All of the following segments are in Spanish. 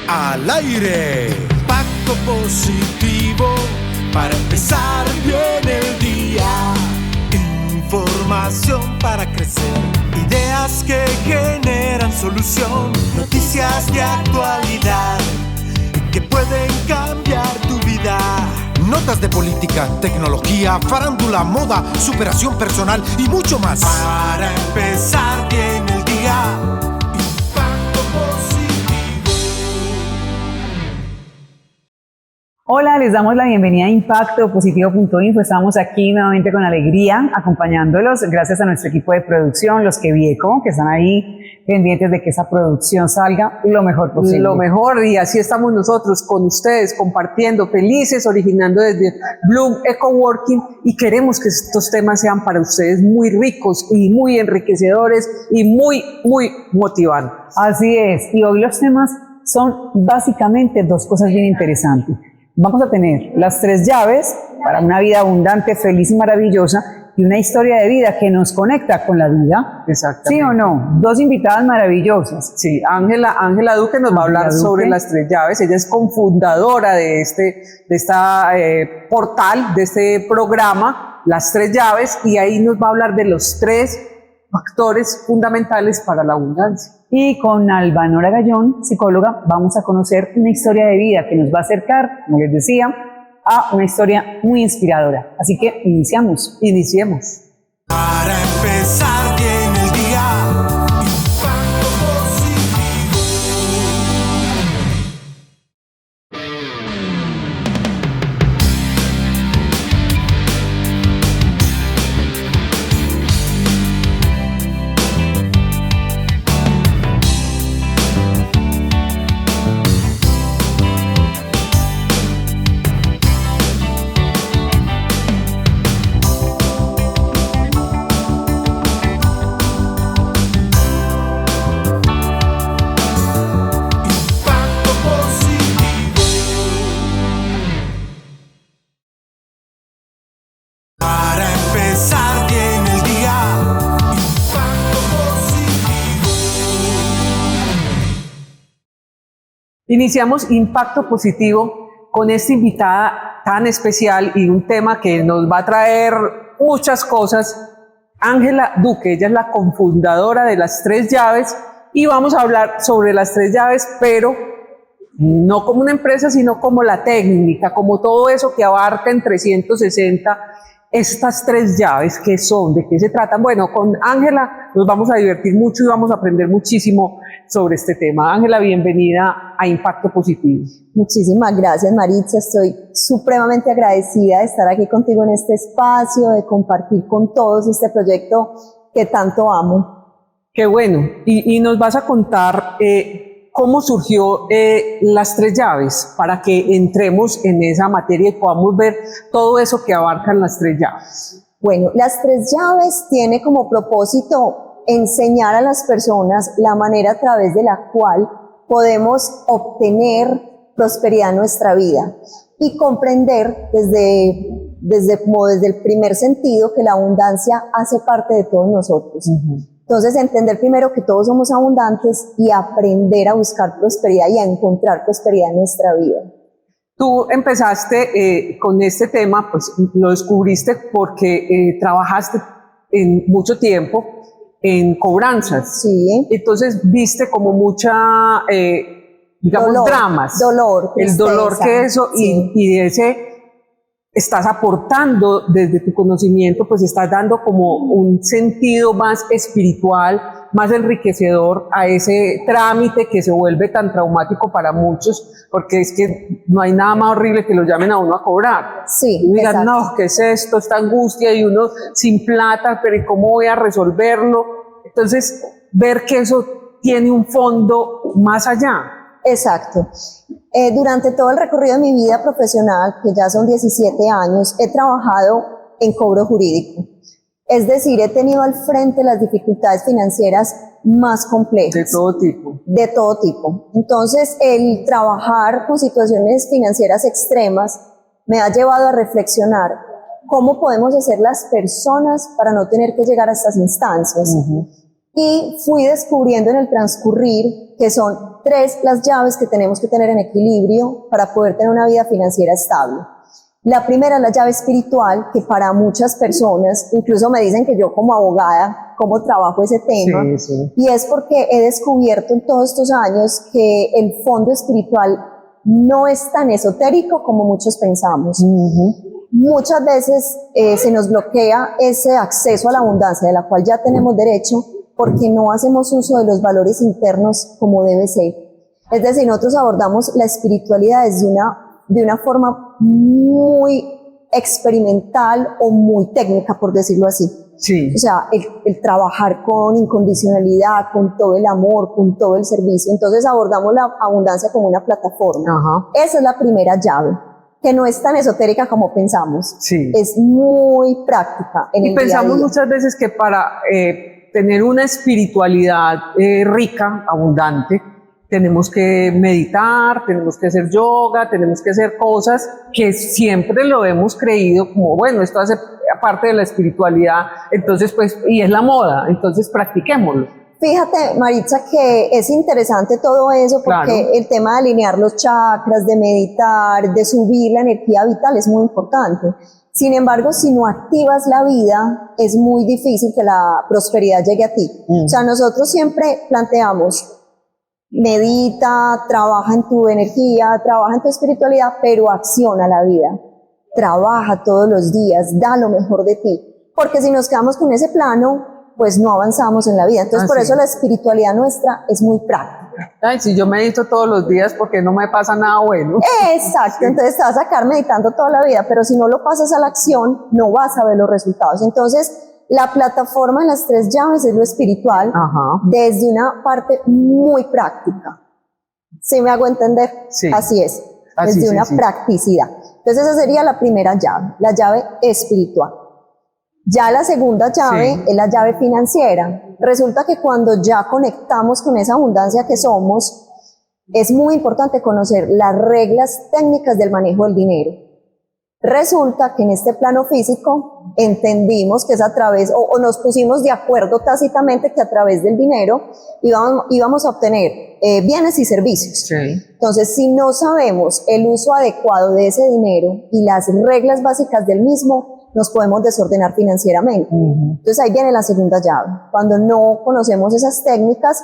al aire. Impacto positivo para empezar bien el día. Información para crecer, ideas que generan solución, noticias de actualidad que pueden cambiar tu vida. Notas de política, tecnología, farándula, moda, superación personal y mucho más. Para empezar bien el día. Impacto positivo. Hola, les damos la bienvenida a impactopositivo.info. Estamos aquí nuevamente con alegría acompañándolos, gracias a nuestro equipo de producción, los Quevieco, que están ahí pendientes de que esa producción salga lo mejor posible. Lo mejor, y así estamos nosotros con ustedes, compartiendo, felices, originando desde Bloom Ecoworking, y queremos que estos temas sean para ustedes muy ricos y muy enriquecedores y muy motivantes. Así es, y hoy los temas son básicamente dos cosas bien interesantes. Vamos a tener las 3 llaves para una vida abundante, feliz y maravillosa, y una historia de vida que nos conecta con la vida. Exactamente. ¿Sí o no? 2 invitadas maravillosas. Sí, Ángela Duque nos va a hablar sobre las 3 llaves. Ella es cofundadora de esta portal, de este programa, las 3 llaves, y ahí nos va a hablar de los 3 factores fundamentales para la abundancia. Y con Albanora Gallón, psicóloga, vamos a conocer una historia de vida que nos va a acercar, como les decía, a una historia muy inspiradora. Así que iniciemos. Iniciemos. Para empezar bien el día. Impacto positivo. Impacto positivo. Para empezar bien el día. Impacto positivo. Iniciamos Impacto Positivo con esta invitada tan especial y un tema que nos va a traer muchas cosas. Ángela Duque, ella es la cofundadora de las 3 llaves, y vamos a hablar sobre las 3 llaves, pero no como una empresa, sino como la técnica, como todo eso que abarca en 360 estas 3 llaves. ¿Qué son? ¿De qué se tratan? Bueno, con Ángela nos vamos a divertir mucho y vamos a aprender muchísimo sobre este tema. Ángela, bienvenida a Impacto Positivo. Muchísimas gracias, Maritza. Estoy supremamente agradecida de estar aquí contigo en este espacio, de compartir con todos este proyecto que tanto amo. Qué bueno. Y nos vas a contar cómo surgió las 3 llaves, para que entremos en esa materia y podamos ver todo eso que abarcan las 3 llaves. Bueno, las 3 llaves tiene como propósito enseñar a las personas la manera a través de la cual podemos obtener prosperidad en nuestra vida y comprender desde el primer sentido que la abundancia hace parte de todos nosotros. Entonces, entender primero que todos somos abundantes y aprender a buscar prosperidad y a encontrar prosperidad en nuestra vida. Tú empezaste con este tema, pues lo descubriste porque trabajaste en mucho tiempo en cobranzas. Sí. Entonces viste como mucha, digamos, Dolor, dramas. dolor, el dolor que eso, sí. y de ese estás aportando desde tu conocimiento, pues estás dando como un sentido más espiritual, más enriquecedor a ese trámite que se vuelve tan traumático para muchos, porque es que no hay nada más horrible que lo llamen a uno a cobrar. Sí, y digan, exacto. no, ¿qué es esto? Esta angustia, y uno sin plata, pero ¿y cómo voy a resolverlo? Entonces, ver que eso tiene un fondo más allá. Exacto. Durante todo el recorrido de mi vida profesional, que ya son 17 años, he trabajado en cobro jurídico. Es decir, he tenido al frente las dificultades financieras más complejas. De todo tipo. De todo tipo. Entonces, el trabajar con situaciones financieras extremas me ha llevado a reflexionar cómo podemos hacer las personas para no tener que llegar a estas instancias. Y fui descubriendo en el transcurrir que son tres las llaves que tenemos que tener en equilibrio para poder tener una vida financiera estable. La primera es la llave espiritual, que para muchas personas, incluso me dicen que yo como abogada, cómo trabajo ese tema, Sí, sí. y es porque he descubierto en todos estos años que el fondo espiritual no es tan esotérico como muchos pensamos. Muchas veces se nos bloquea ese acceso a la abundancia de la cual ya tenemos derecho porque no hacemos uso de los valores internos como debe ser. Es decir, nosotros abordamos la espiritualidad de una forma muy experimental o muy técnica, por decirlo así. Sí. O sea, el trabajar con incondicionalidad, con todo el amor, con todo el servicio. Entonces abordamos la abundancia como una plataforma. Ajá. Esa es la primera llave, que no es tan esotérica como pensamos. Sí. Es muy práctica en Y el día a pensamos día. muchas veces que para tener una espiritualidad rica, abundante, tenemos que meditar, tenemos que hacer yoga, tenemos que hacer cosas que siempre lo hemos creído como, bueno, esto hace parte de la espiritualidad, entonces pues, y es la moda, entonces practiquémoslo. Fíjate, Maritza, que es interesante todo eso porque Claro. el tema de alinear los chakras, de meditar, de subir la energía vital es muy importante. Sin embargo, si no activas la vida, es muy difícil que la prosperidad llegue a ti. O sea, nosotros siempre planteamos, medita, trabaja en tu energía, trabaja en tu espiritualidad, pero acciona la vida. Trabaja todos los días, da lo mejor de ti. Porque si nos quedamos con ese plano, pues no avanzamos en la vida. Entonces, por Así eso es. la espiritualidad nuestra es muy práctica. Ay, si yo medito todos los días porque no me pasa nada bueno. Exacto, entonces te vas a sacar meditando toda la vida, pero si no lo pasas a la acción, no vas a ver los resultados. Entonces, la plataforma de las tres llaves es lo espiritual, Ajá. desde una parte muy práctica. ¿Sí me hago entender? Sí. Así es, Así, desde sí, una sí. practicidad. Entonces esa sería la primera llave, la llave espiritual. Ya la segunda llave Sí. es la llave financiera. Resulta que cuando ya conectamos con esa abundancia que somos, es muy importante conocer las reglas técnicas del manejo del dinero. Resulta que en este plano físico entendimos que es a través, o nos pusimos de acuerdo tácitamente que a través del dinero íbamos a obtener bienes y servicios. Sí. Entonces, si no sabemos el uso adecuado de ese dinero y las reglas básicas del mismo, nos podemos desordenar financieramente. Entonces ahí viene la segunda llave. Cuando no conocemos esas técnicas,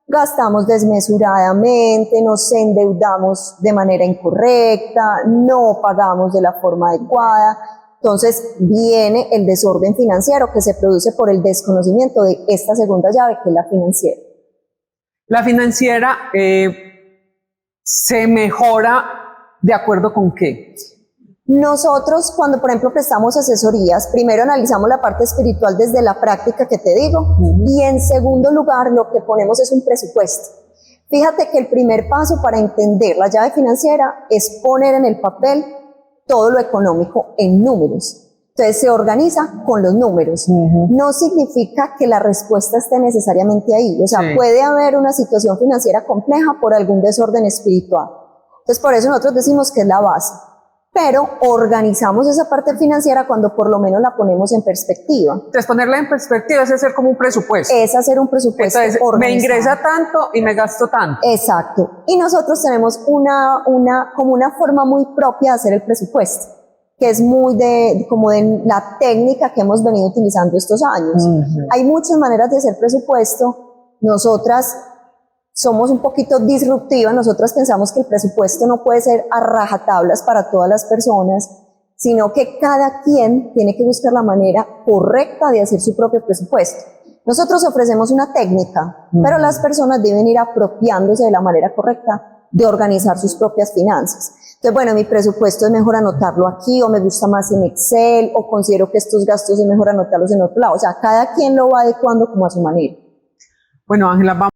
gastamos desmesuradamente, nos endeudamos de manera incorrecta, no pagamos de la forma adecuada. Entonces viene el desorden financiero que se produce por el desconocimiento de esta segunda llave, que es la financiera. La financiera se mejora de acuerdo con qué. Nosotros, cuando por ejemplo prestamos asesorías, primero analizamos la parte espiritual desde la práctica que te digo, y en segundo lugar lo que ponemos es un presupuesto. Fíjate que el primer paso para entender la llave financiera es poner en el papel todo lo económico en números. Entonces se organiza con los números. No significa que la respuesta esté necesariamente ahí. O sea, Sí. puede haber una situación financiera compleja por algún desorden espiritual. Entonces por eso nosotros decimos que es la base. Pero organizamos esa parte financiera cuando por lo menos la ponemos en perspectiva. Entonces ponerla en perspectiva es hacer como un presupuesto. Es hacer un presupuesto Entonces me organizado. ingresa tanto y me gasto tanto. Exacto. Y nosotros tenemos como una forma muy propia de hacer el presupuesto, que es muy como de la técnica que hemos venido utilizando estos años. Hay muchas maneras de hacer presupuesto. Nosotras somos un poquito disruptivas, nosotras pensamos que el presupuesto no puede ser a rajatablas para todas las personas, sino que cada quien tiene que buscar la manera correcta de hacer su propio presupuesto. Nosotros ofrecemos una técnica, pero las personas deben ir apropiándose de la manera correcta de organizar sus propias finanzas. Entonces, bueno, mi presupuesto es mejor anotarlo aquí, o me gusta más en Excel, o considero que estos gastos es mejor anotarlos en otro lado. O sea, cada quien lo va adecuando como a su manera. Bueno, Ángela,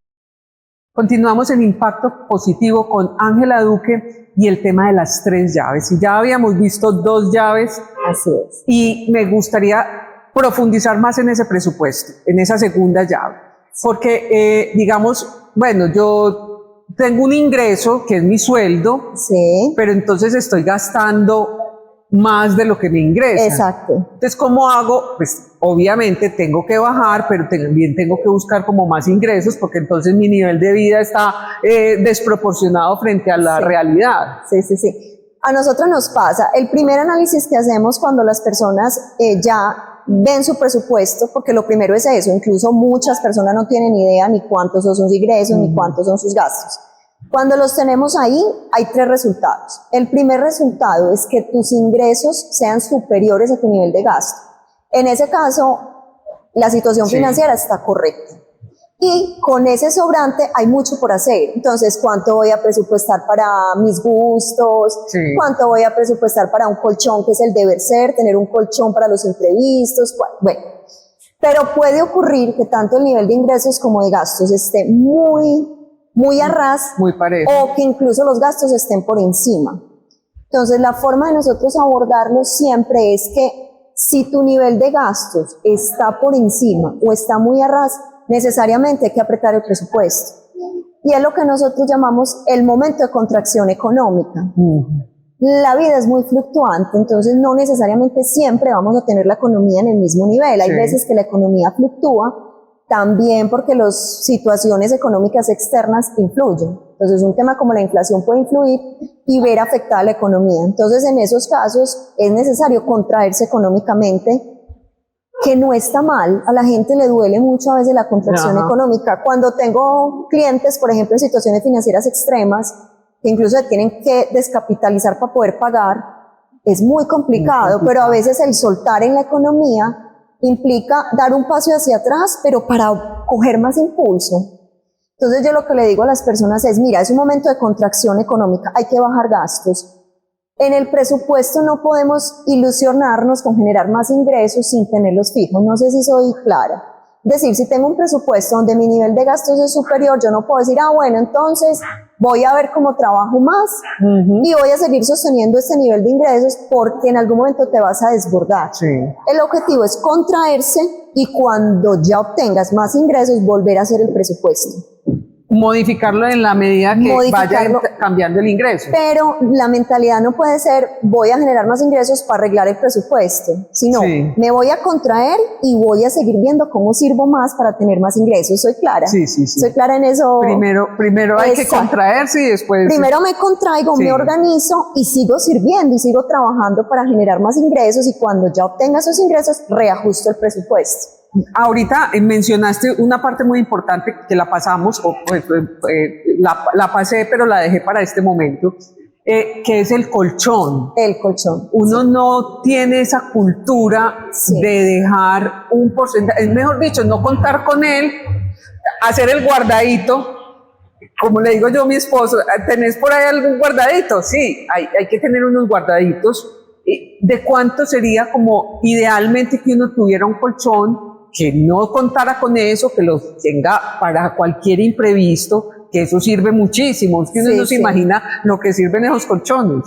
continuamos en Impacto Positivo con Ángela Duque y el tema de las tres llaves. Y ya habíamos visto dos llaves. Así es. Y me gustaría profundizar más en ese presupuesto, en esa segunda llave. Porque, digamos, bueno, yo tengo un ingreso que es mi sueldo, Sí. pero entonces estoy gastando más de lo que me ingresa. Exacto. Entonces, ¿cómo hago? Pues obviamente tengo que bajar, pero también tengo que buscar como más ingresos, porque entonces mi nivel de vida está desproporcionado frente a la realidad. Sí, sí, sí. A nosotros nos pasa, el primer análisis que hacemos cuando las personas ya ven su presupuesto, porque lo primero es eso, incluso muchas personas no tienen idea ni cuántos son sus ingresos, ni cuántos son sus gastos. Cuando los tenemos ahí, hay 3 resultados. El primer resultado es que tus ingresos sean superiores a tu nivel de gasto. En ese caso, la situación financiera está correcta. Y con ese sobrante hay mucho por hacer. Entonces, ¿cuánto voy a presupuestar para mis gustos? Sí. ¿Cuánto voy a presupuestar para un colchón, que es el deber ser, tener un colchón para los imprevistos? Bueno, pero puede ocurrir que tanto el nivel de ingresos como de gastos esté muy a ras, Muy parejo. o que incluso los gastos estén por encima. Entonces, la forma de nosotros abordarlo siempre es que si tu nivel de gastos está por encima o está muy a ras, necesariamente hay que apretar el presupuesto. Y es lo que nosotros llamamos el momento de contracción económica. La vida es muy fluctuante, entonces no necesariamente siempre vamos a tener la economía en el mismo nivel. Hay veces que la economía fluctúa, también porque las situaciones económicas externas influyen. Entonces un tema como la inflación puede influir y ver afectada la economía. Entonces en esos casos es necesario contraerse económicamente, que no está mal. A la gente le duele mucho a veces la contracción económica. Cuando tengo clientes, por ejemplo, en situaciones financieras extremas, que incluso se tienen que descapitalizar para poder pagar, es muy complicado, pero a veces el soltar en la economía implica dar un paso hacia atrás, pero para coger más impulso. Entonces yo lo que le digo a las personas es, mira, es un momento de contracción económica, hay que bajar gastos. En el presupuesto no podemos ilusionarnos con generar más ingresos sin tenerlos fijos. No sé si soy clara. Es decir, si tengo un presupuesto donde mi nivel de gastos es superior, yo no puedo decir, bueno, entonces voy a ver cómo trabajo más y voy a seguir sosteniendo este nivel de ingresos, porque en algún momento te vas a desbordar. Sí. El objetivo es contraerse y cuando ya obtengas más ingresos, volver a hacer el presupuesto. Modificarlo en la medida que vaya cambiando el ingreso. Pero la mentalidad no puede ser, voy a generar más ingresos para arreglar el presupuesto, sino me voy a contraer y voy a seguir viendo cómo sirvo más para tener más ingresos. ¿Soy clara? Sí. ¿Soy clara en eso? Primero hay que contraerse y después... Primero me contraigo, me organizo y sigo sirviendo y sigo trabajando para generar más ingresos, y cuando ya obtenga esos ingresos, reajusto el presupuesto. Ahorita mencionaste una parte muy importante que la pasamos, la pasé, pero la dejé para este momento, que es el colchón. El colchón. Uno no tiene esa cultura de dejar un porcentaje, es mejor dicho, no contar con él, hacer el guardadito. Como le digo yo a mi esposo, ¿tenés por ahí algún guardadito? Sí, hay que tener unos guardaditos. ¿De cuánto sería como idealmente que uno tuviera un colchón, que no contara con eso, que lo tenga para cualquier imprevisto, que eso sirve muchísimo? Es que uno no se imagina lo que sirven esos colchones.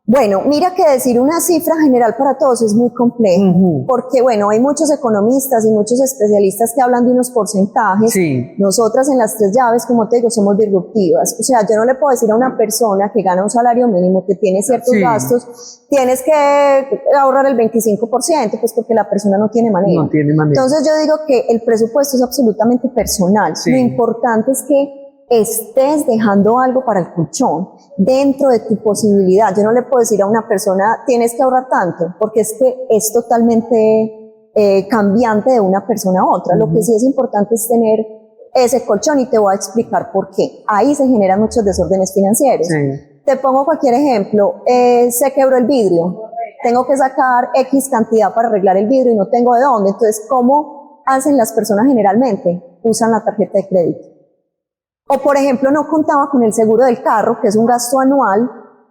Bueno, mira que decir una cifra general para todos es muy complejo, porque bueno, hay muchos economistas y muchos especialistas que hablan de unos porcentajes. Nosotras en las 3 llaves, como te digo, somos disruptivas. O sea, yo no le puedo decir a una persona que gana un salario mínimo, que tiene ciertos gastos, tienes que ahorrar el 25%, pues porque la persona no tiene manera. Entonces yo digo que el presupuesto es absolutamente personal. Lo importante es que estés dejando algo para el colchón dentro de tu posibilidad. Yo no le puedo decir a una persona, tienes que ahorrar tanto, porque es que es totalmente cambiante de una persona a otra. Lo que sí es importante es tener ese colchón, y te voy a explicar por qué. Ahí se generan muchos desórdenes financieros. Te pongo cualquier ejemplo. Se quebró el vidrio, tengo que sacar X cantidad para arreglar el vidrio y no tengo de dónde. Entonces, ¿cómo hacen las personas generalmente? Usan la tarjeta de crédito. O por ejemplo, no contaba con el seguro del carro, que es un gasto anual,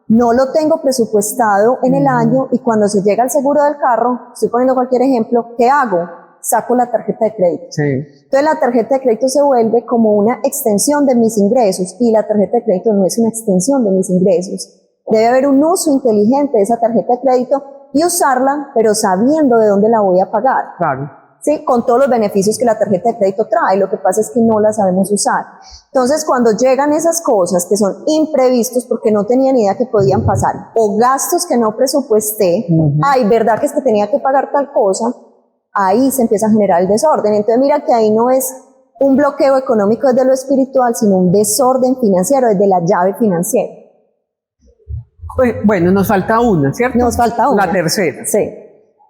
no lo tengo presupuestado en el año, y cuando se llega al seguro del carro, estoy poniendo cualquier ejemplo, ¿qué hago? Saco la tarjeta de crédito. Entonces la tarjeta de crédito se vuelve como una extensión de mis ingresos, y la tarjeta de crédito no es una extensión de mis ingresos. Debe haber un uso inteligente de esa tarjeta de crédito y usarla, pero sabiendo de dónde la voy a pagar. ¿sí? Con todos los beneficios que la tarjeta de crédito trae. Lo que pasa es que no la sabemos usar. Entonces, cuando llegan esas cosas que son imprevistos porque no tenía ni idea que podían pasar, o gastos que no presupuesté, ay, ¿verdad que es que tenía que pagar tal cosa? Ahí se empieza a generar el desorden. Entonces, mira que ahí no es un bloqueo económico desde lo espiritual, sino un desorden financiero desde la llave financiera. Bueno, nos falta una, ¿cierto? Nos falta una. La tercera. Sí.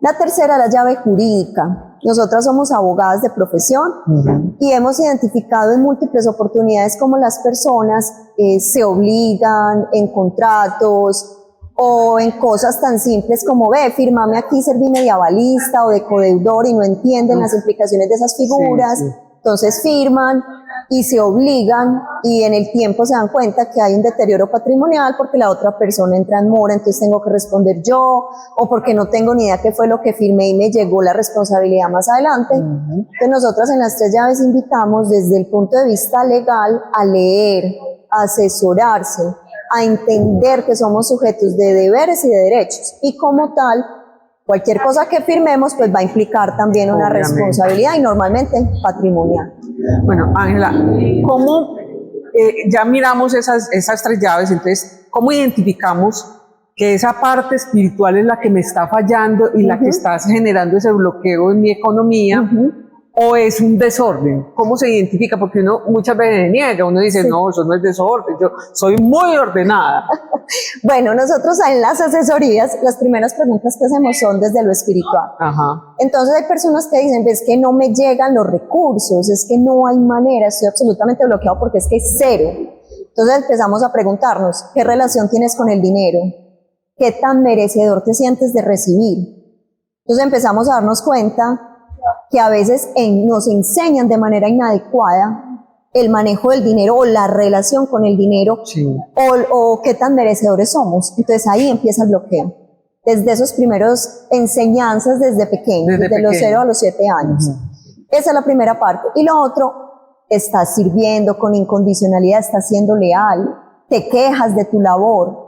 La tercera, la llave jurídica. Nosotras somos abogadas de profesión y hemos identificado en múltiples oportunidades cómo las personas se obligan en contratos o en cosas tan simples como, fírmame aquí, servime de avalista o de codeudor, y no entienden las implicaciones de esas figuras. Sí, sí. Entonces firman y se obligan, y en el tiempo se dan cuenta que hay un deterioro patrimonial porque la otra persona entra en mora, entonces tengo que responder yo, o porque no tengo ni idea qué fue lo que firmé y me llegó la responsabilidad más adelante. Entonces nosotras en las 3 llaves invitamos desde el punto de vista legal a leer, a asesorarse, a entender que somos sujetos de deberes y de derechos, y como tal, cualquier cosa que firmemos pues va a implicar también una responsabilidad, y normalmente patrimonial. Bueno, Ángela, ¿cómo ya miramos esas 3 llaves? Entonces, ¿cómo identificamos que esa parte espiritual es la que me está fallando y la que está generando ese bloqueo en mi economía? ¿O es un desorden? ¿Cómo se identifica? Porque uno muchas veces niega, uno dice, no, eso no es desorden, yo soy muy ordenada. Bueno, nosotros en las asesorías, las primeras preguntas que hacemos son desde lo espiritual. Entonces hay personas que dicen, es que no me llegan los recursos, es que no hay manera, estoy absolutamente bloqueado porque es que es cero. Entonces empezamos a preguntarnos, ¿qué relación tienes con el dinero? ¿Qué tan merecedor te sientes de recibir? Entonces empezamos a darnos cuenta que a veces nos enseñan de manera inadecuada el manejo del dinero o la relación con el dinero, o qué tan merecedores somos. Entonces ahí empieza el bloqueo. Desde esos primeros enseñanzas desde pequeños, desde los 0 a los 7 años. Esa es la primera parte. Y lo otro, estás sirviendo con incondicionalidad, estás siendo leal, te quejas de tu labor.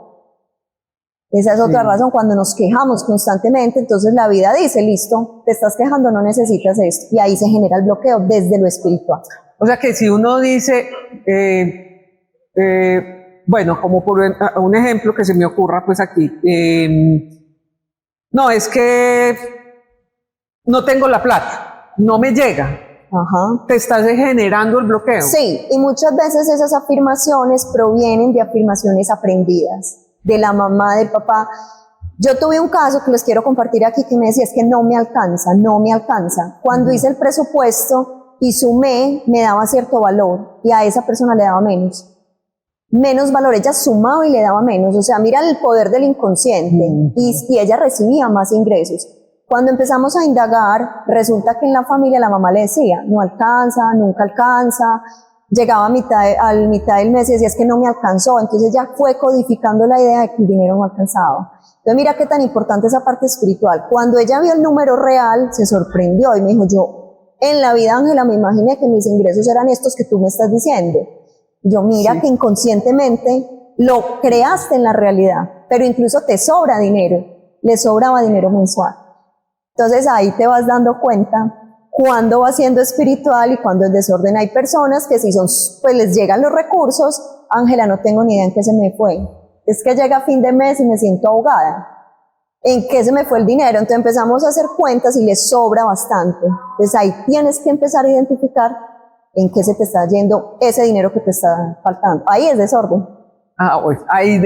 Esa es otra razón, cuando nos quejamos constantemente, entonces la vida dice, listo, te estás quejando, no necesitas esto, y ahí se genera el bloqueo desde lo espiritual. O sea que si uno dice, bueno, como por un ejemplo que se me ocurra pues aquí, no, es que no tengo la plata, no me llega. Te estás generando el bloqueo. Sí, y muchas veces esas afirmaciones provienen de afirmaciones aprendidas, de la mamá, del papá. Yo tuve un caso que les quiero compartir aquí que me decía, es que no me alcanza, no me alcanza. Cuando hice el presupuesto y sumé, me daba cierto valor y a esa persona le daba menos valor, ella sumaba y le daba menos. O sea, mira el poder del inconsciente, y ella recibía más ingresos. Cuando empezamos a indagar, resulta que en la familia la mamá le decía, no alcanza, nunca alcanza. Llegaba a mitad del mes y decía, es que no me alcanzó. Entonces ya fue codificando la idea de que el dinero no alcanzaba. Entonces mira qué tan importante esa parte espiritual. Cuando ella vio el número real, se sorprendió y me dijo, yo en la vida, Ángela, me imaginé que mis ingresos eran estos que tú me estás diciendo. Y yo, mira que inconscientemente lo creaste en la realidad, pero incluso te sobra dinero, le sobraba dinero mensual. Entonces ahí te vas dando cuenta cuando va siendo espiritual y cuando es desorden. Hay personas que si son, pues les llegan los recursos, Ángela, no tengo ni idea en qué se me fue. Es que llega fin de mes y me siento ahogada. ¿En qué se me fue el dinero? Entonces empezamos a hacer cuentas y les sobra bastante. Entonces ahí tienes que empezar a identificar en qué se te está yendo ese dinero que te está faltando. Ahí es desorden. Pues ahí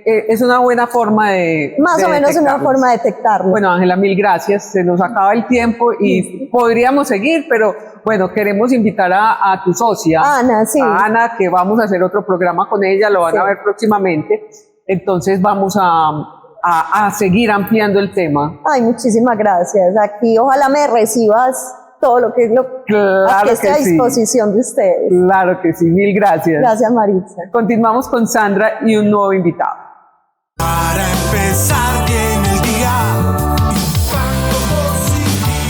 es una buena forma de Más o menos una forma de detectarlo. Bueno, Ángela, mil gracias. Se nos acaba el tiempo y podríamos seguir, pero bueno, queremos invitar a tu socia, Ana, a Ana, que vamos a hacer otro programa con ella, lo van a ver próximamente. Entonces vamos a seguir ampliando el tema. Ay, muchísimas gracias. Aquí ojalá me recibas todo lo que es claro aquí está a disposición de ustedes. Claro que sí, mil gracias. Gracias, Maritza. Continuamos con Sandra y un nuevo invitado. Para empezar bien el día, Impacto Positivo.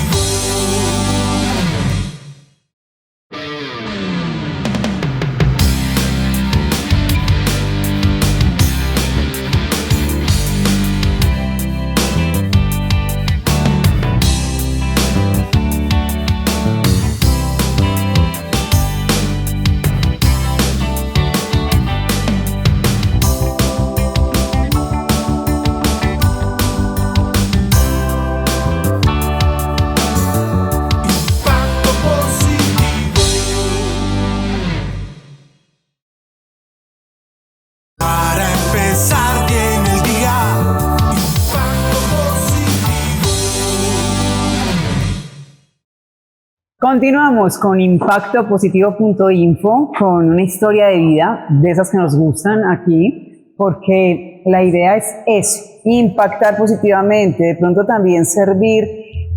Continuamos con impactopositivo.info, con una historia de vida, de esas que nos gustan aquí, porque la idea es eso, impactar positivamente, de pronto también servir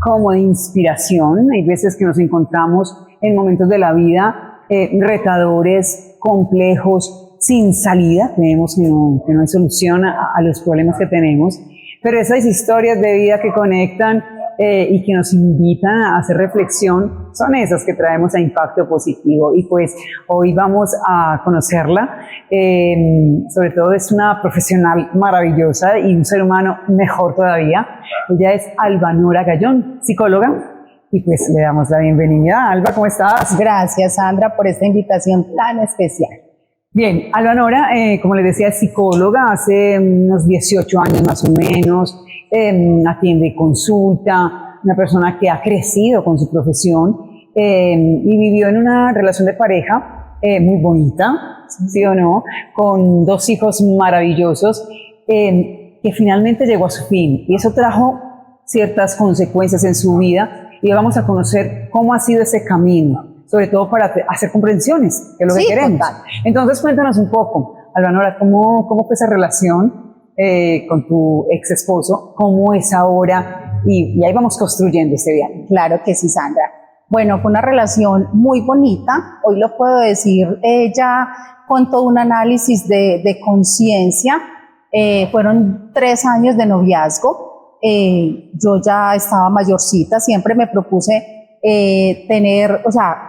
como de inspiración. Hay veces que nos encontramos en momentos de la vida retadores, complejos, sin salida, creemos que no hay solución a los problemas que tenemos, pero esas historias de vida que conectan y que nos invitan a hacer reflexión, son esas que traemos a Impacto Positivo. Y pues hoy vamos a conocerla, sobre todo es una profesional maravillosa y un ser humano mejor todavía. Ella es Albanora Gallón, psicóloga, y pues le damos la bienvenida. Alba, ¿cómo estás? Gracias, Sandra, por esta invitación tan especial. Bien, Albanora, como les decía, es psicóloga, hace unos 18 años más o menos, atiende consulta, una persona que ha crecido con su profesión y vivió en una relación de pareja muy bonita, ¿sí o no?, con 2 hijos maravillosos que finalmente llegó a su fin, y eso trajo ciertas consecuencias en su vida, y vamos a conocer cómo ha sido ese camino, sobre todo para hacer comprensiones, que es lo que queremos. Total. Entonces cuéntanos un poco, Albanora, ¿cómo fue esa relación con tu ex esposo? ¿Cómo es ahora? Y ahí vamos construyendo este viaje. Claro que sí, Sandra. Bueno, fue una relación muy bonita, hoy lo puedo decir ya con todo un análisis de conciencia. Fueron 3 años de noviazgo, yo ya estaba mayorcita, siempre me propuse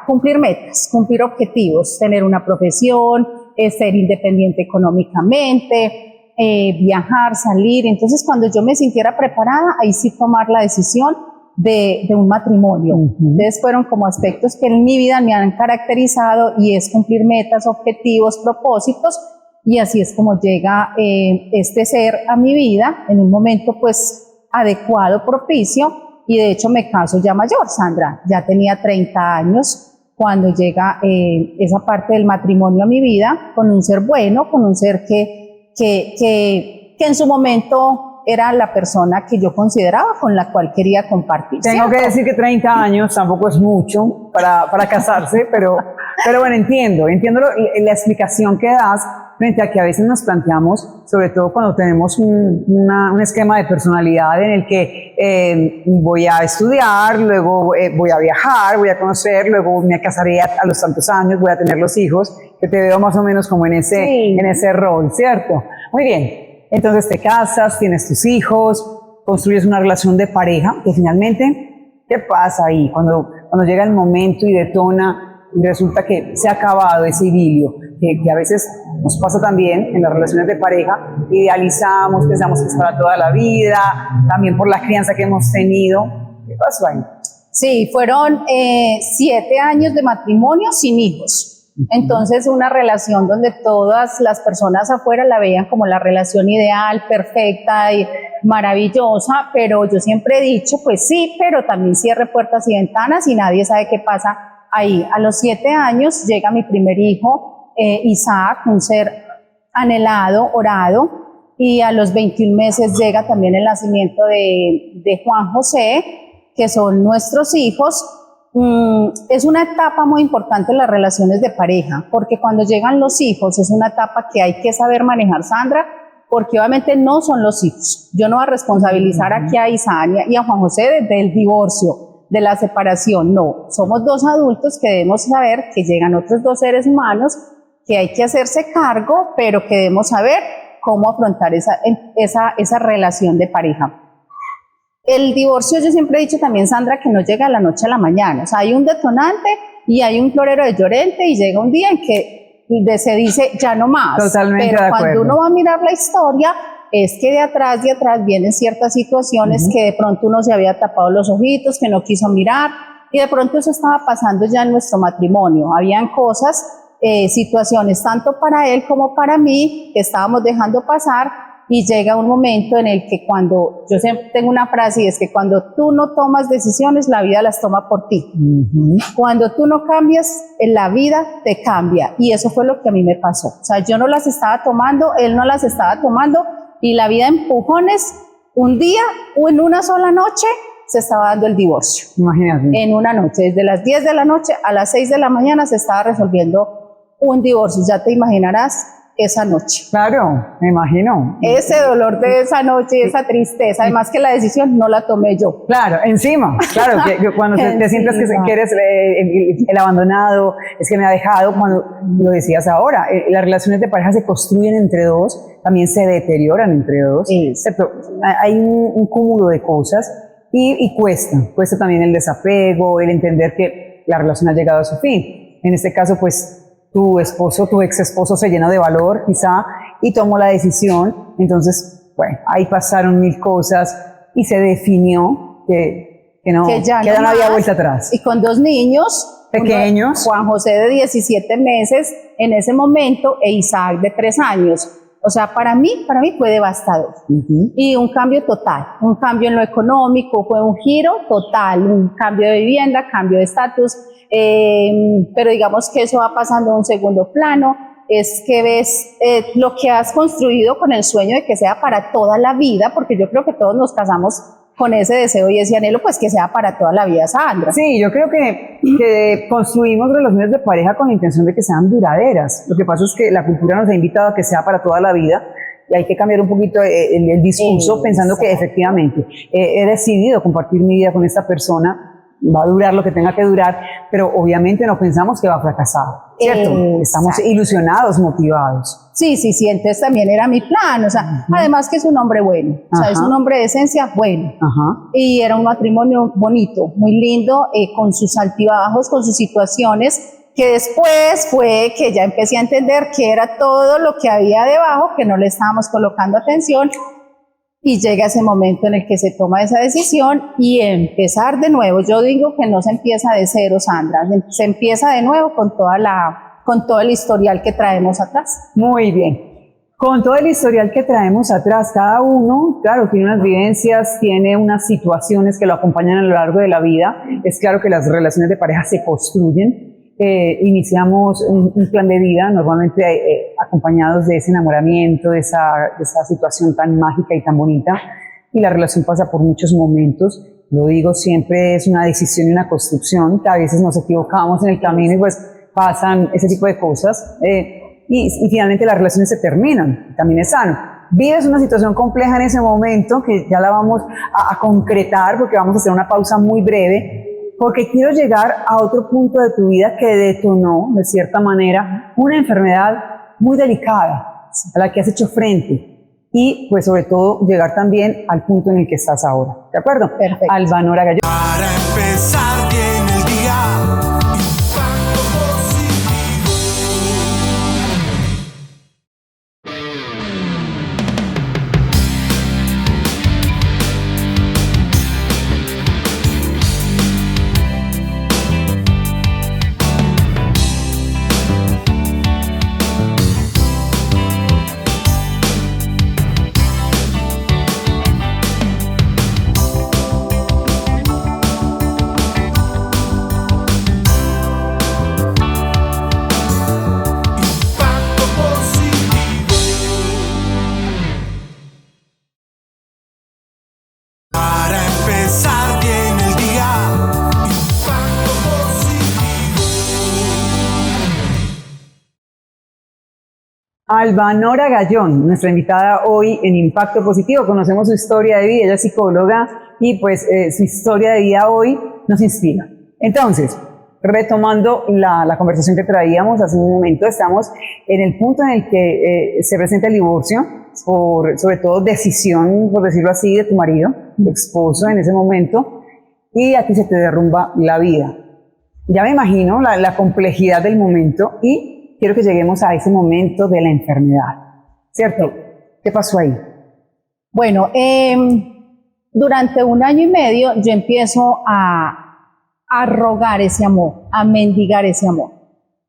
cumplir metas, cumplir objetivos, tener una profesión, ser independiente económicamente, viajar, salir. Entonces, cuando yo me sintiera preparada, ahí sí tomar la decisión de un matrimonio. Entonces, fueron como aspectos que en mi vida me han caracterizado, y es cumplir metas, objetivos, propósitos, y así es como llega este ser a mi vida en un momento pues adecuado, propicio. Y de hecho me caso ya mayor, Sandra, ya tenía 30 años cuando llega esa parte del matrimonio a mi vida, con un ser bueno, con un ser que en su momento era la persona que yo consideraba con la cual quería compartir. Tengo ¿cierto? que decir que 30 años tampoco es mucho para casarse, pero bueno, entiendo la explicación que das frente a que a veces nos planteamos, sobre todo cuando tenemos un esquema de personalidad en el que voy a estudiar, luego voy a viajar, voy a conocer, luego me casaré a los tantos años, voy a tener los hijos, que te veo más o menos como en ese rol, ¿cierto? Muy bien, entonces te casas, tienes tus hijos, construyes una relación de pareja, que finalmente, ¿qué pasa ahí? Cuando llega el momento y detona, y resulta que se ha acabado ese idilio, que a veces nos pasa también en las relaciones de pareja, idealizamos, pensamos que es para toda la vida, también por la crianza que hemos tenido. ¿Qué pasó ahí? Sí, fueron 7 años de matrimonio sin hijos. Entonces, una relación donde todas las personas afuera la veían como la relación ideal, perfecta y maravillosa, pero yo siempre he dicho, pues sí, pero también cierre puertas y ventanas y nadie sabe qué pasa ahí. A los 7 años llega mi primer hijo, Isaac, un ser anhelado, orado, y a los 21 meses llega también el nacimiento de Juan José, que son nuestros hijos. Es una etapa muy importante en las relaciones de pareja, porque cuando llegan los hijos es una etapa que hay que saber manejar, Sandra, porque obviamente no son los hijos. Yo no voy a responsabilizar aquí a Isaac y a Juan José del divorcio, de la separación, no. Somos 2 adultos que debemos saber que llegan otros 2 seres humanos, que hay que hacerse cargo, pero que debemos saber cómo afrontar esa relación de pareja. El divorcio, yo siempre he dicho también, Sandra, que no llega de la noche a la mañana. O sea, hay un detonante y hay un florero de Llorente, y llega un día en que se dice ya no más. Totalmente pero de cuando acuerdo. uno va a mirar la historia, es que de atrás vienen ciertas situaciones que de pronto uno se había tapado los ojitos, que no quiso mirar, y de pronto eso estaba pasando ya en nuestro matrimonio. Habían cosas, situaciones tanto para él como para mí que estábamos dejando pasar, y llega un momento en el que cuando, yo siempre tengo una frase, y es que cuando tú no tomas decisiones, la vida las toma por ti. Cuando tú no cambias, la vida te cambia, y eso fue lo que a mí me pasó. O sea, yo no las estaba tomando, él no las estaba tomando, y la vida empujones, un día o en una sola noche se estaba dando el divorcio. Imagínate. En una noche, desde las 10 de la noche a las 6 de la mañana se estaba resolviendo un divorcio. Ya te imaginarás esa noche. Claro, me imagino. Ese dolor de esa noche, esa tristeza, además que la decisión no la tomé yo. Claro, encima, claro, que cuando te sientes que eres el abandonado, es que me ha dejado, cuando lo decías ahora, las relaciones de pareja se construyen entre dos, también se deterioran entre dos, ¿cierto? Hay un cúmulo de cosas y cuesta también el desapego, el entender que la relación ha llegado a su fin. En este caso, pues, tu esposo, tu ex esposo se llenó de valor quizá y tomó la decisión, entonces, bueno, ahí pasaron mil cosas y se definió que no había vuelta atrás. Y con 2 niños pequeños, Juan José de 17 meses en ese momento e Isaac de 3 años. O sea, para mí fue devastador. Y un cambio total, un cambio en lo económico, fue un giro total, un cambio de vivienda, cambio de estatus, pero digamos que eso va pasando a un segundo plano, es que ves lo que has construido con el sueño de que sea para toda la vida, porque yo creo que todos nos casamos con ese deseo y ese anhelo, pues que sea para toda la vida, Sandra. Sí, yo creo que construimos relaciones de pareja con la intención de que sean duraderas. Lo que pasa es que la cultura nos ha invitado a que sea para toda la vida y hay que cambiar un poquito el discurso pensando que efectivamente he decidido compartir mi vida con esta persona, va a durar lo que tenga que durar, pero obviamente no pensamos que va a fracasar, ¿cierto? Estamos ilusionados, motivados. Sí, entonces también era mi plan, o sea, además que es un hombre bueno, o sea, es un hombre de esencia bueno, y era un matrimonio bonito, muy lindo, con sus altibajos, con sus situaciones, que después fue que ya empecé a entender que era todo lo que había debajo, que no le estábamos colocando atención, y llega ese momento en el que se toma esa decisión y empezar de nuevo. Yo digo que no se empieza de cero, Sandra, se empieza de nuevo con todo el historial que traemos atrás. Muy bien. Con todo el historial que traemos atrás, cada uno, claro, tiene unas vivencias, tiene unas situaciones que lo acompañan a lo largo de la vida. Es claro que las relaciones de pareja se construyen. Iniciamos un plan de vida, normalmente acompañados de ese enamoramiento, de esa situación tan mágica y tan bonita, y la relación pasa por muchos momentos. Lo digo, siempre es una decisión y una construcción, que a veces nos equivocamos en el camino y pues pasan ese tipo de cosas, y finalmente las relaciones se terminan, también es sano. Vives una situación compleja en ese momento, que ya la vamos a concretar porque vamos a hacer una pausa muy breve, porque quiero llegar a otro punto de tu vida que detonó, de cierta manera, una enfermedad muy delicada a la que has hecho frente y, pues, sobre todo, llegar también al punto en el que estás ahora. ¿De acuerdo? Perfecto. Albanora Gallón. Para empezar bien el día. Albanora Gallón, nuestra invitada hoy en Impacto Positivo. Conocemos su historia de vida, ella es psicóloga y pues su historia de vida hoy nos inspira. Entonces, retomando la conversación que traíamos hace un momento, estamos en el punto en el que se presenta el divorcio, por sobre todo decisión, por decirlo así, de tu marido, tu esposo en ese momento, y a ti se te derrumba la vida. Ya me imagino la complejidad del momento y quiero que lleguemos a ese momento de la enfermedad, ¿cierto? ¿Qué pasó ahí? Bueno, durante 1 año y medio yo empiezo a rogar ese amor, a mendigar ese amor,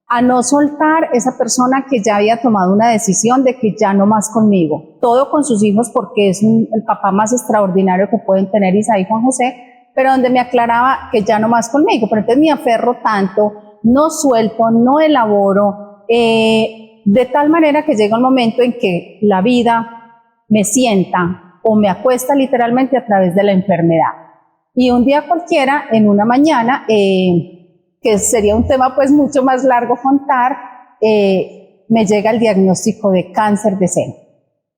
a no soltar esa persona que ya había tomado una decisión de que ya no más conmigo, todo con sus hijos porque es el papá más extraordinario que pueden tener Isaí y Juan José, pero donde me aclaraba que ya no más conmigo, pero entonces me aferro tanto, no suelto, no elaboro, de tal manera que llega un momento en que la vida me sienta o me acuesta literalmente a través de la enfermedad. Y un día cualquiera, en una mañana, que sería un tema pues mucho más largo contar, me llega el diagnóstico de cáncer de seno.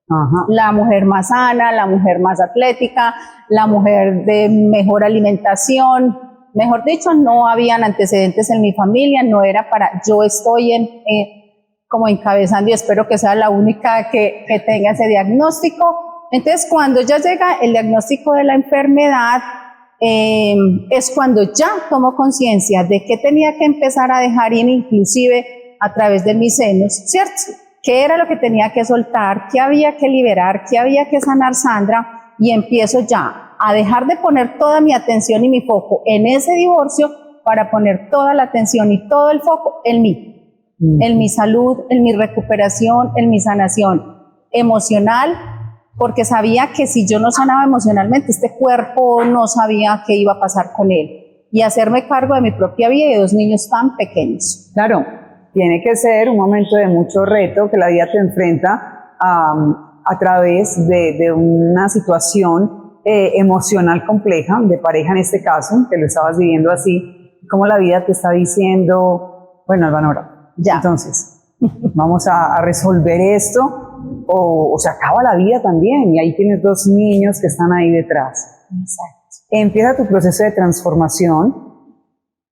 Ajá. La mujer más sana, la mujer más atlética, la mujer de mejor alimentación, mejor dicho, no habían antecedentes en mi familia, no era para, yo estoy como encabezando y espero que sea la única que tenga ese diagnóstico. Entonces, cuando ya llega el diagnóstico de la enfermedad, es cuando ya tomo conciencia de que tenía que empezar a dejar ir, inclusive a través de mis senos, ¿cierto? ¿Qué era lo que tenía que soltar? ¿Qué había que liberar? ¿Qué había que sanar, Sandra? Y empiezo ya a dejar de poner toda mi atención y mi foco en ese divorcio para poner toda la atención y todo el foco en mí, en mi salud, en mi recuperación, en mi sanación emocional, porque sabía que si yo no sanaba emocionalmente, este cuerpo no sabía qué iba a pasar con él. Y hacerme cargo de mi propia vida y de 2 niños tan pequeños. Claro, tiene que ser un momento de mucho reto que la vida te enfrenta a través de una situación emocional compleja, de pareja en este caso, que lo estabas viviendo así, como la vida te está diciendo, bueno, Albanora, ya. Entonces, vamos a resolver esto, o se acaba la vida también, y ahí tienes 2 niños que están ahí detrás. Exacto. Empieza tu proceso de transformación,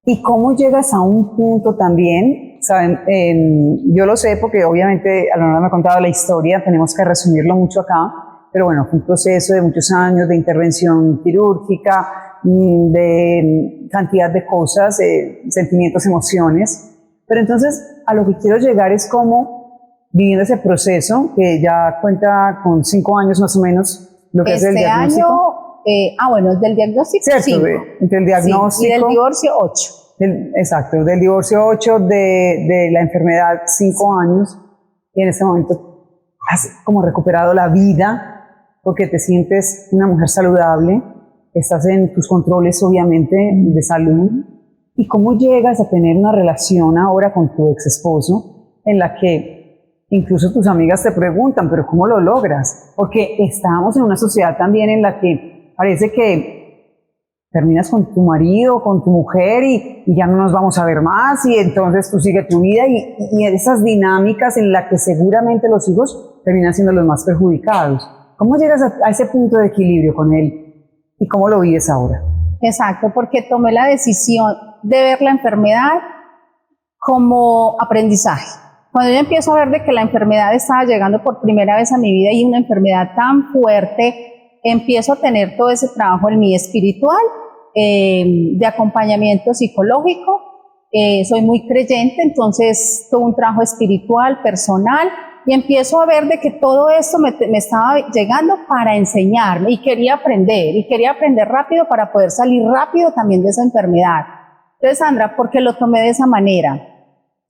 y cómo llegas a un punto también. Saben, yo lo sé porque obviamente Albanora me ha contado la historia, tenemos que resumirlo mucho acá, pero bueno, fue un proceso de muchos años de intervención quirúrgica, de cantidad de cosas, sentimientos, emociones, pero entonces a lo que quiero llegar es cómo viviendo ese proceso, que ya cuenta con 5 años más o menos, lo que es el diagnóstico. Bueno, del diagnóstico Cierto, 5. Del diagnóstico. Sí, y del divorcio 8. Exacto, del divorcio 8, de la enfermedad 5 años, y en este momento has como recuperado la vida, porque te sientes una mujer saludable, estás en tus controles obviamente de salud, y cómo llegas a tener una relación ahora con tu ex esposo, en la que incluso tus amigas te preguntan, pero ¿cómo lo logras? Porque estamos en una sociedad también en la que parece que terminas con tu marido, con tu mujer y ya no nos vamos a ver más y entonces tú sigues tu vida y esas dinámicas en las que seguramente los hijos terminan siendo los más perjudicados. ¿Cómo llegas a ese punto de equilibrio con él y cómo lo vives ahora? Exacto, porque tomé la decisión de ver la enfermedad como aprendizaje. Cuando yo empiezo a ver de que la enfermedad estaba llegando por primera vez a mi vida y una enfermedad tan fuerte, empiezo a tener todo ese trabajo en mi espiritual, de acompañamiento psicológico. Soy muy creyente, entonces todo un trabajo espiritual, personal, y empiezo a ver de que todo esto me estaba llegando para enseñarme y quería aprender rápido para poder salir rápido también de esa enfermedad. Entonces, Sandra, ¿por qué lo tomé de esa manera?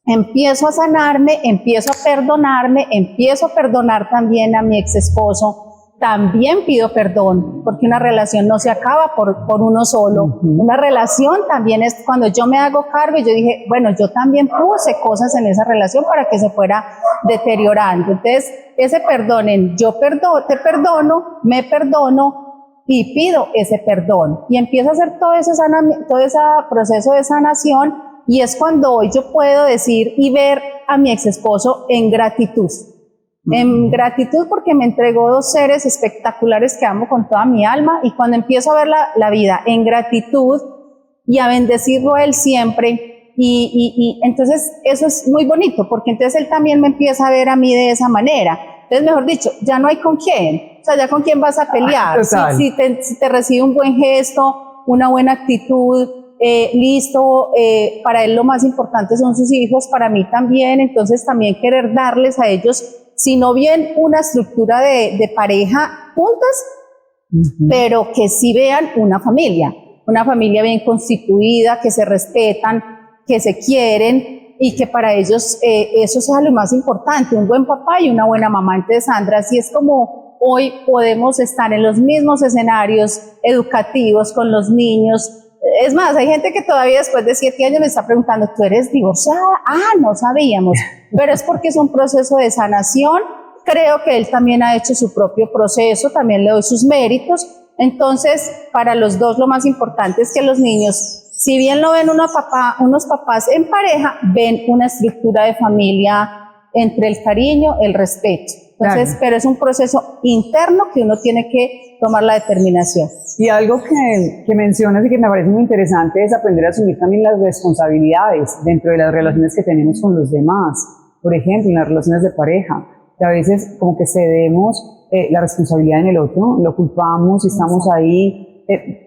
Empiezo a sanarme, empiezo a perdonarme, empiezo a perdonar también a mi ex esposo. También pido perdón, porque una relación no se acaba por uno solo. Una relación también es cuando yo me hago cargo y yo dije, bueno, yo también puse cosas en esa relación para que se fuera deteriorando. Entonces, ese perdón te perdono, me perdono y pido ese perdón. Y empiezo a hacer todo ese proceso de sanación y es cuando hoy yo puedo decir y ver a mi ex esposo en gratitud. En gratitud porque me entregó 2 seres espectaculares que amo con toda mi alma y cuando empiezo a ver la vida en gratitud y a bendecirlo a él siempre y entonces eso es muy bonito porque entonces él también me empieza a ver a mí de esa manera. Entonces, mejor dicho, ya no hay con quién, o sea, ya con quién vas a pelear. Si te recibe un buen gesto, una buena actitud, listo, para él lo más importante son sus hijos, para mí también, entonces también querer darles a ellos sino bien una estructura de pareja juntas, pero que sí vean una familia bien constituida, que se respetan, que se quieren y que para ellos eso sea lo más importante, un buen papá y una buena mamá. Entonces, Sandra, así es como hoy podemos estar en los mismos escenarios educativos con los niños. Es más, hay gente que todavía después de 7 años me está preguntando, ¿tú eres divorciada? No sabíamos, pero es porque es un proceso de sanación. Creo que él también ha hecho su propio proceso, también le doy sus méritos, Entonces, para los dos lo más importante es que los niños, si bien lo ven unos papás en pareja, ven una estructura de familia entre el cariño, el respeto. Entonces, Claro. pero es un proceso interno que uno tiene que tomar la determinación. Y algo que mencionas y que me parece muy interesante es aprender a asumir también las responsabilidades dentro de las relaciones que tenemos con los demás. Por ejemplo, en las relaciones de pareja, que a veces como que cedemos la responsabilidad en el otro, lo culpamos y estamos ahí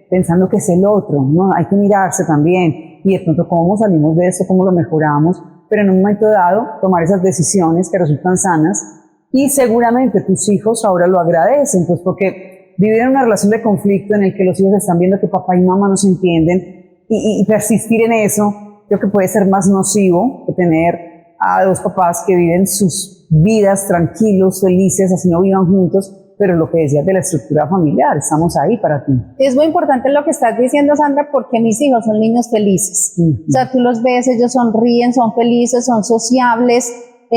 pensando que es el otro, ¿no? Hay que mirarse también y de pronto cómo salimos de esto, cómo lo mejoramos, pero en un momento dado tomar esas decisiones que resultan sanas y seguramente tus hijos ahora lo agradecen, pues porque vivir en una relación de conflicto en el que los hijos están viendo que papá y mamá no se entienden y persistir en eso, creo que puede ser más nocivo que tener a dos papás que viven sus vidas tranquilos, felices, así no vivan juntos, pero lo que decías de la estructura familiar, estamos ahí para ti. Es muy importante lo que estás diciendo, Sandra, porque mis hijos son niños felices. O sea, tú los ves, ellos sonríen, son felices, son sociables,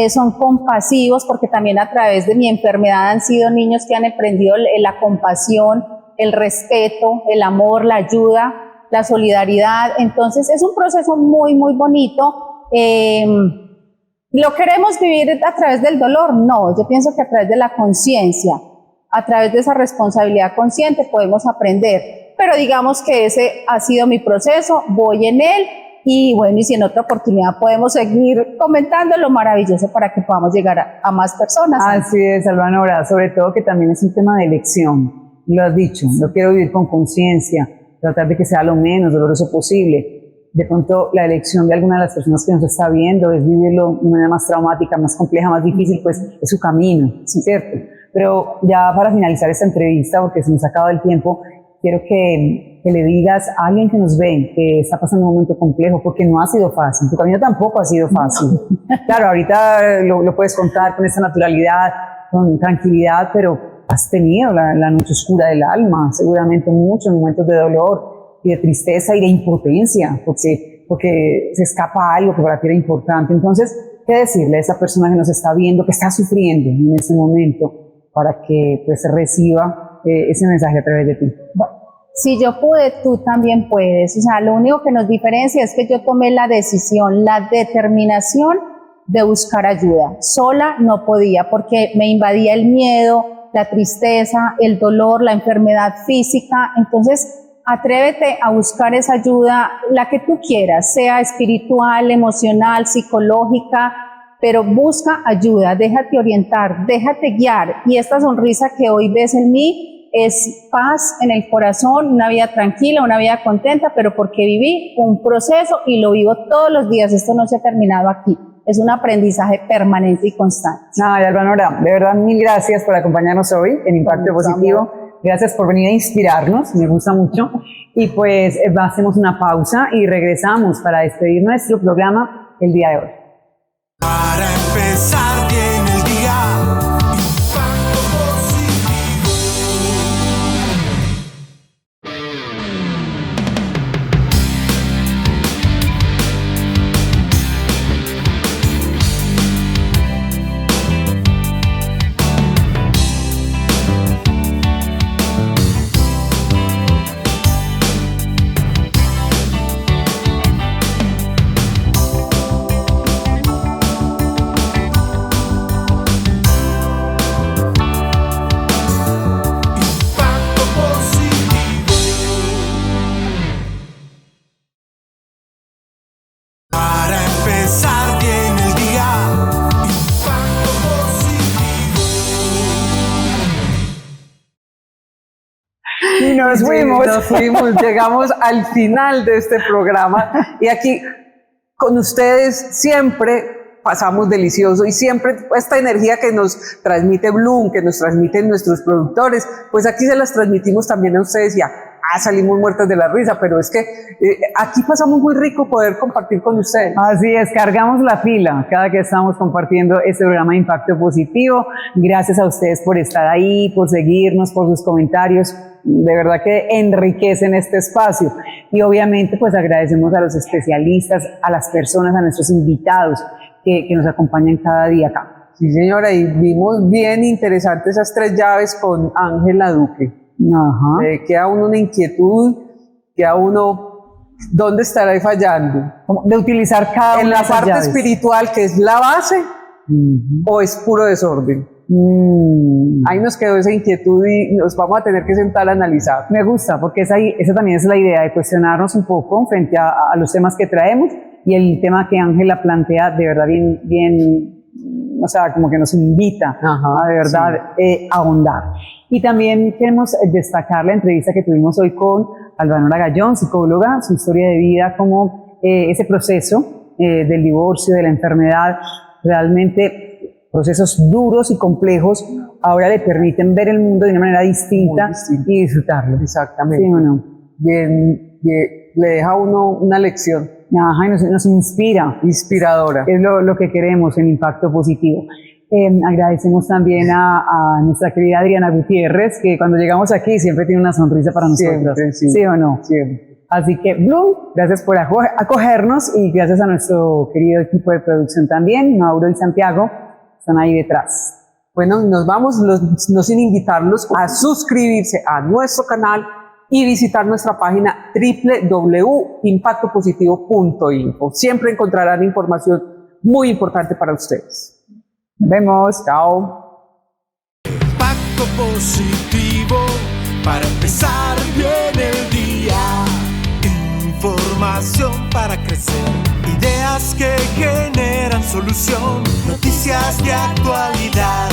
son compasivos, porque también a través de mi enfermedad han sido niños que han aprendido la compasión, el respeto, el amor, la ayuda, la solidaridad. Entonces es un proceso muy, muy bonito. ¿Lo queremos vivir a través del dolor? No, yo pienso que a través de la conciencia, a través de esa responsabilidad consciente podemos aprender. Pero digamos que ese ha sido mi proceso, voy en él y bueno, y si en otra oportunidad podemos seguir comentando lo maravilloso para que podamos llegar a más personas. Así es, Albanora, sobre todo que también es un tema de elección, lo has dicho, lo quiero vivir con conciencia, tratar de que sea lo menos doloroso posible. De pronto la elección de alguna de las personas que nos está viendo es vivirlo de manera más traumática, más compleja, más difícil, pues es su camino, ¿cierto? Pero ya para finalizar esta entrevista, porque se nos ha acabado el tiempo, quiero que le digas a alguien que nos ve que está pasando un momento complejo, porque no ha sido fácil, tu camino tampoco ha sido fácil. Claro, ahorita lo puedes contar con esta naturalidad, con tranquilidad, pero has tenido la noche oscura del alma, seguramente muchos momentos de dolor y de tristeza y de impotencia, porque se escapa algo que para ti era importante. Entonces, ¿qué decirle a esa persona que nos está viendo, que está sufriendo en este momento, para que pues reciba ese mensaje a través de ti? Bueno, si yo pude, tú también puedes. O sea, lo único que nos diferencia es que yo tomé la decisión, la determinación de buscar ayuda. Sola no podía porque me invadía el miedo, la tristeza, el dolor, la enfermedad física. Entonces, atrévete a buscar esa ayuda, la que tú quieras, sea espiritual, emocional, psicológica, pero busca ayuda, déjate orientar, déjate guiar. Y esta sonrisa que hoy ves en mí es paz en el corazón, una vida tranquila, una vida contenta, pero porque viví un proceso y lo vivo todos los días. Esto no se ha terminado aquí. Es un aprendizaje permanente y constante. Nada, Albanora, de verdad, mil gracias por acompañarnos hoy en Impacto Positivo. Gracias por venir a inspirarnos, me gusta mucho. Y pues hacemos una pausa y regresamos para despedir nuestro programa el día de hoy. Para empezar bien el día, Impacto Positivo. Y nos fuimos. Nos fuimos, llegamos al final de este programa y aquí con ustedes siempre pasamos delicioso y siempre esta energía que nos transmite Bloom, que nos transmiten nuestros productores, pues aquí se las transmitimos también a ustedes ya. Salimos muertas de la risa, pero es que aquí pasamos muy rico poder compartir con ustedes. Así es, cargamos la pila cada que estamos compartiendo este programa de Impacto Positivo. Gracias a ustedes por estar ahí, por seguirnos, por sus comentarios. De verdad que enriquecen este espacio. Y obviamente pues agradecemos a los especialistas, a las personas, a nuestros invitados que nos acompañan cada día acá. Sí, señora, y vimos bien interesantes esas 3 llaves con Ángela Duque. Ajá. Queda uno una inquietud, queda uno, ¿dónde estará fallando? Como de utilizar cada En una la de esas parte llaves. espiritual, que es la base, o es puro desorden. Ahí nos quedó esa inquietud y nos vamos a tener que sentar a analizar. Me gusta, porque esa también es la idea de cuestionarnos un poco frente a los temas que traemos, y el tema que Ángela plantea de verdad bien, o sea, como que nos invita Ajá, a de verdad ahondar. Y también queremos destacar la entrevista que tuvimos hoy con Albanora Gallón, psicóloga, su historia de vida, como ese proceso del divorcio, de la enfermedad, realmente procesos duros y complejos, ahora le permiten ver el mundo de una manera distinta y disfrutarlo. Exactamente. ¿Sí o no? Bien, le deja a uno una lección Ajá, y nos inspira. inspiradora. Es lo que queremos, el impacto positivo. Agradecemos también a nuestra querida Adriana Gutiérrez, que cuando llegamos aquí siempre tiene una sonrisa para nosotros. Siempre, sí. ¿Sí o no? Siempre. Así que, Blue, gracias por acogernos, y gracias a nuestro querido equipo de producción también, Mauro y Santiago, están ahí detrás. Bueno, nos vamos, no sin invitarlos a suscribirse a nuestro canal y visitar nuestra página www.impactopositivo.info. Siempre encontrarán información muy importante para ustedes. Nos vemos. Chao. Impacto positivo para empezar bien el día. Información para crecer. Ideas que generan solución. Noticias de actualidad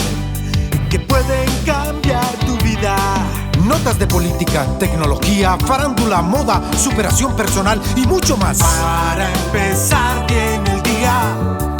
que pueden cambiar tu vida. Notas de política, tecnología, farándula, moda, superación personal y mucho más. Para empezar bien el día.